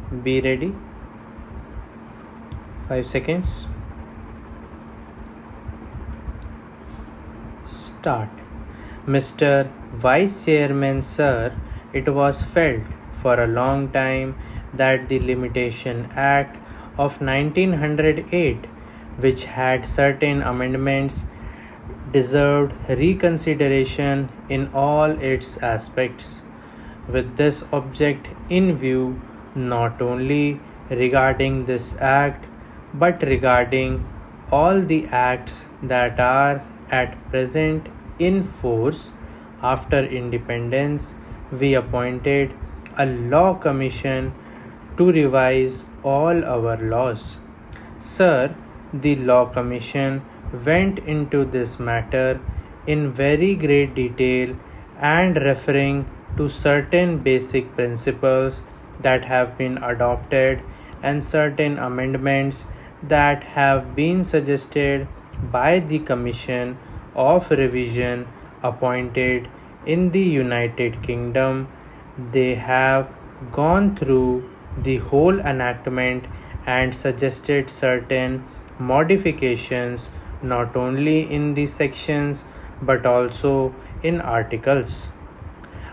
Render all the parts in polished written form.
Be ready. 5 seconds. Start. Mr. Vice Chairman, sir, it was felt for a long time that the Limitation Act of 1908, which had certain amendments, deserved reconsideration in all its aspects. With this object in view, not only regarding this act, but regarding all the acts that are at present in force after independence, we appointed a law commission to revise all our laws. Sir, the law commission went into this matter in very great detail and referring to certain basic principles that have been adopted and certain amendments that have been suggested by the Commission of Revision appointed in the United Kingdom. They have gone through the whole enactment and suggested certain modifications not only in the sections but also in articles.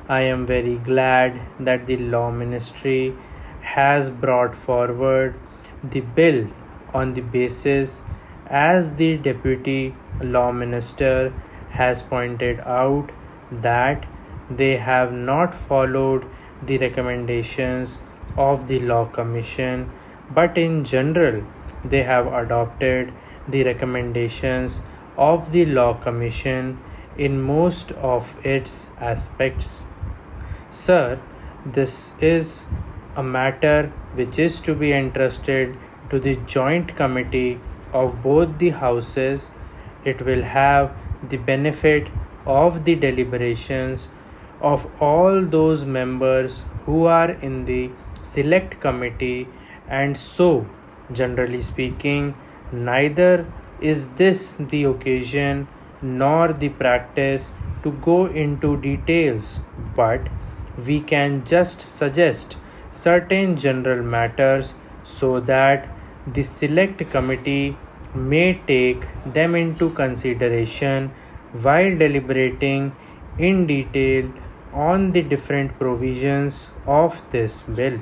I am very glad that the Law Ministry has brought forward the bill on the basis, as the Deputy Law Minister has pointed out, that they have not followed the recommendations of the Law Commission, but in general they have adopted the recommendations of the Law Commission in most of its aspects. Sir, this is a matter which is to be entrusted to the joint committee of both the houses. It will have the benefit of the deliberations of all those members who are in the select committee, and so, generally speaking, neither is this the occasion nor the practice to go into details, but we can just suggest certain general matters so that the select committee may take them into consideration while deliberating in detail on the different provisions of this bill.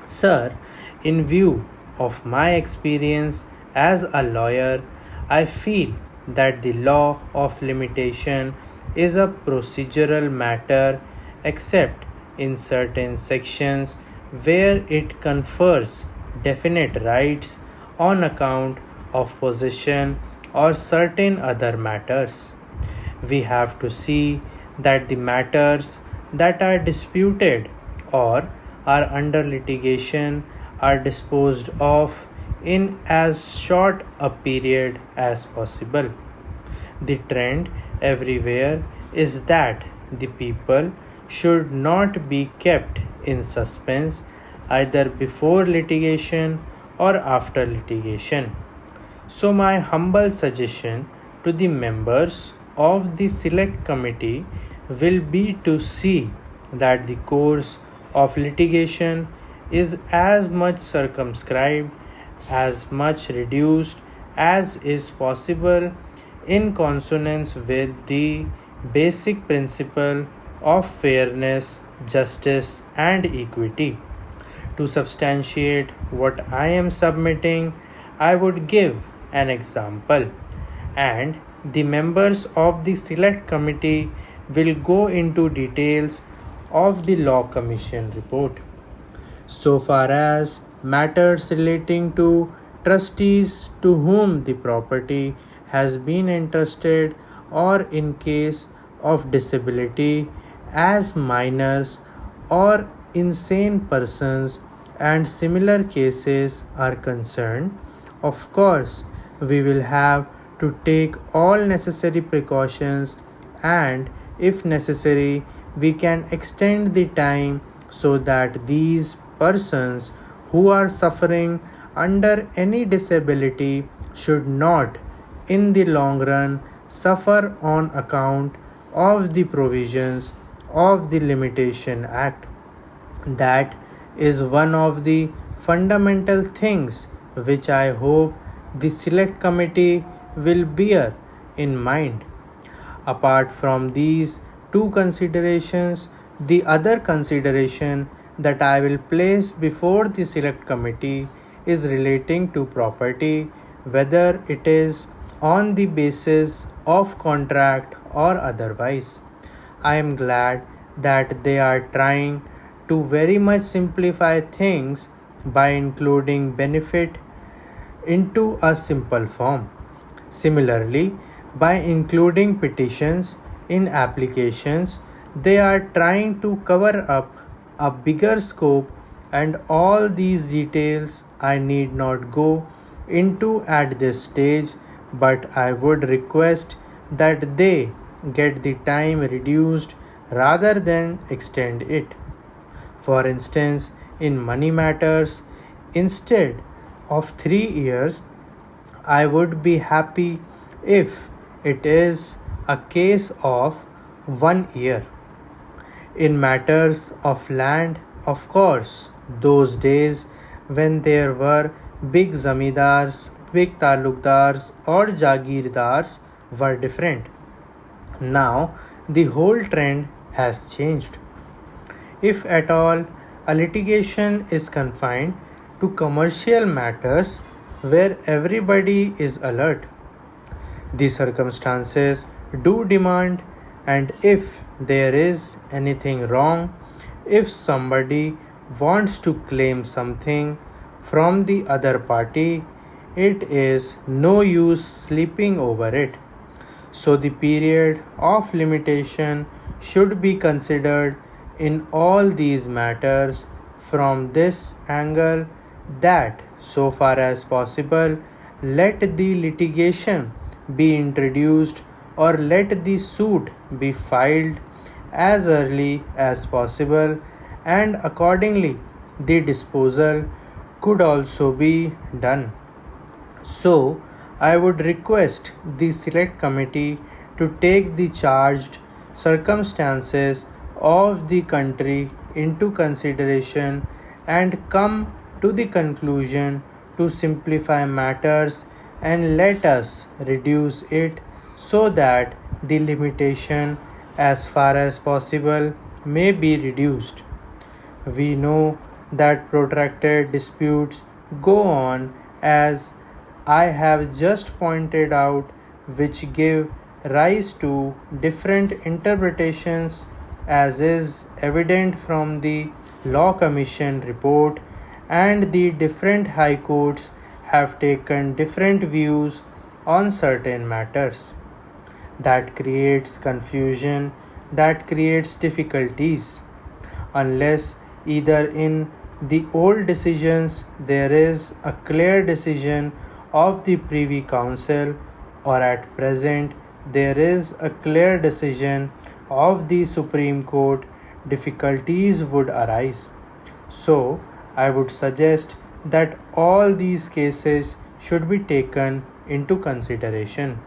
Sir, in view of my experience as a lawyer, I feel that the law of limitation is a procedural matter except in certain sections where it confers definite rights on account of possession or certain other matters. We have to see that the matters that are disputed or are under litigation are disposed of in as short a period as possible. The trend everywhere is that the people should not be kept in suspense either before litigation or after litigation. So, my humble suggestion to the members of the select committee will be to see that the course of litigation is as much circumscribed, as much reduced as is possible in consonance with the basic principle of fairness, justice, and equity. To substantiate what I am submitting, I would give an example, and the members of the select committee will go into details of the Law Commission report. So far as matters relating to trustees to whom the property has been entrusted, or in case of disability as minors or insane persons and similar cases are concerned, of course we will have to take all necessary precautions, and if necessary we can extend the time so that these persons who are suffering under any disability should not in the long run suffer on account of the provisions of the Limitation Act. That is one of the fundamental things which I hope the select committee will bear in mind. Apart from these two considerations, the other consideration that I will place before the select committee is relating to property, whether it is on the basis of contract or otherwise. I am glad that they are trying to very much simplify things by including benefit into a simple form. Similarly, by including petitions in applications, they are trying to cover up a bigger scope, and all these details I need not go into at this stage, but I would request that they get the time reduced rather than extend it. For instance, in money matters, instead of 3 years, I would be happy if it is a case of 1 year. In matters of land, of course, those days when there were big zamidars, big talukdars, or jagirdars were different. Now, the whole trend has changed. If at all, a litigation is confined to commercial matters where everybody is alert. The circumstances do demand, and if there is anything wrong, if somebody wants to claim something from the other party, it is no use sleeping over it. So, the period of limitation should be considered in all these matters from this angle, that so far as possible, let the litigation be introduced or let the suit be filed as early as possible, and accordingly the disposal could also be done. So, I would request the select committee to take the charged circumstances of the country into consideration and come to the conclusion to simplify matters, and let us reduce it so that the limitation as far as possible may be reduced. We know that protracted disputes go on, as I have just pointed out, which give rise to different interpretations, as is evident from the Law Commission report, and the different high courts have taken different views on certain matters. That creates confusion, that creates difficulties, unless either in the old decisions there is a clear decision of the Privy Council, or at present there is a clear decision of the Supreme Court, difficulties would arise. So, I would suggest that all these cases should be taken into consideration.